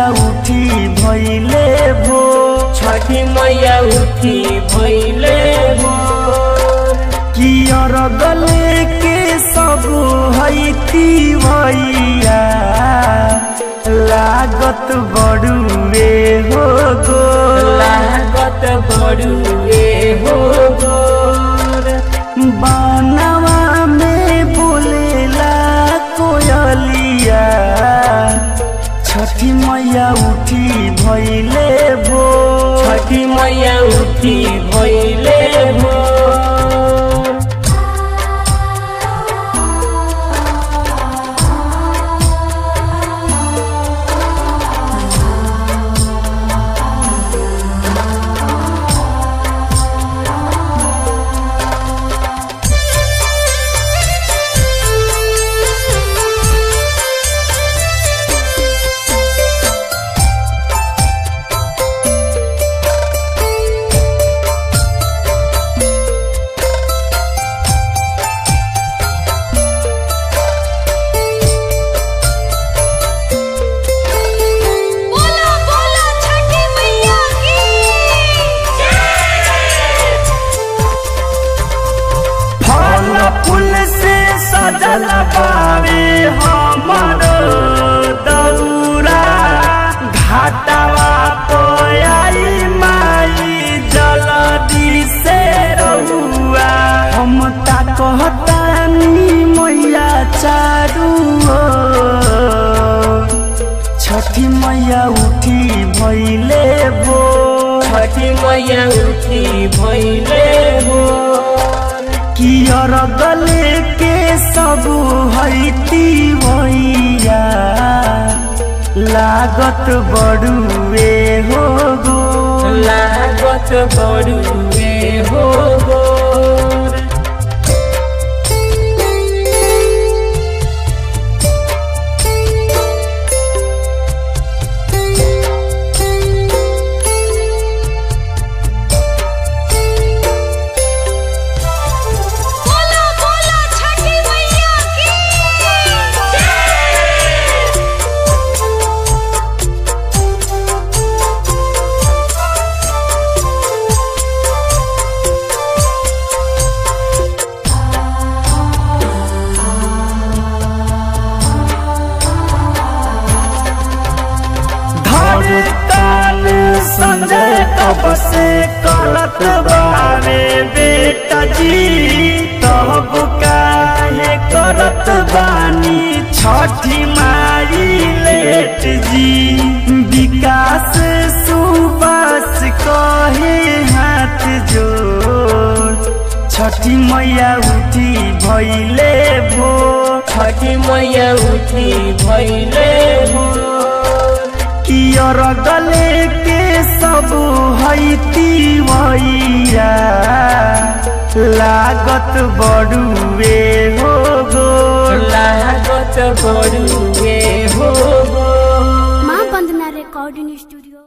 मैया उठी भइले भो, छठी मैया उठी भइले भो। कि अरगले के सब हैती भैया लागत बड़ुए हो गो, लागत बड़ुए हो गोर। बनवा में बोलेला कोयलिया छठी मैया उठी भइले भो, छठी मैया उठी भइले भो। फूल से सजल बावे हमर दौरा, घाटवा तो आई माई जल्दी से रहुआ। हम ता कहतानी मैया चारू छठी मैया उठी भइले भो, छठी मैया उठी भइले भो। कि अरगले के सब हैती भैया लागत बड़ुए हो गो, लागत बड़ुए हो गोर। संजय तब से करत बावे बेटा जी, तब काहे करत बानी छठी माई लेट जी। विकास सुबास कहे हाथ जोड़ छठी मैया उठी भइले भो, छठी मैया उठी भइले भो। कि अरगले के सब हैती भैया लागत बड़ुए हो गो, लागत बड़ुए हो गो। माँ वंदना रिकॉर्डिंग स्टूडियो।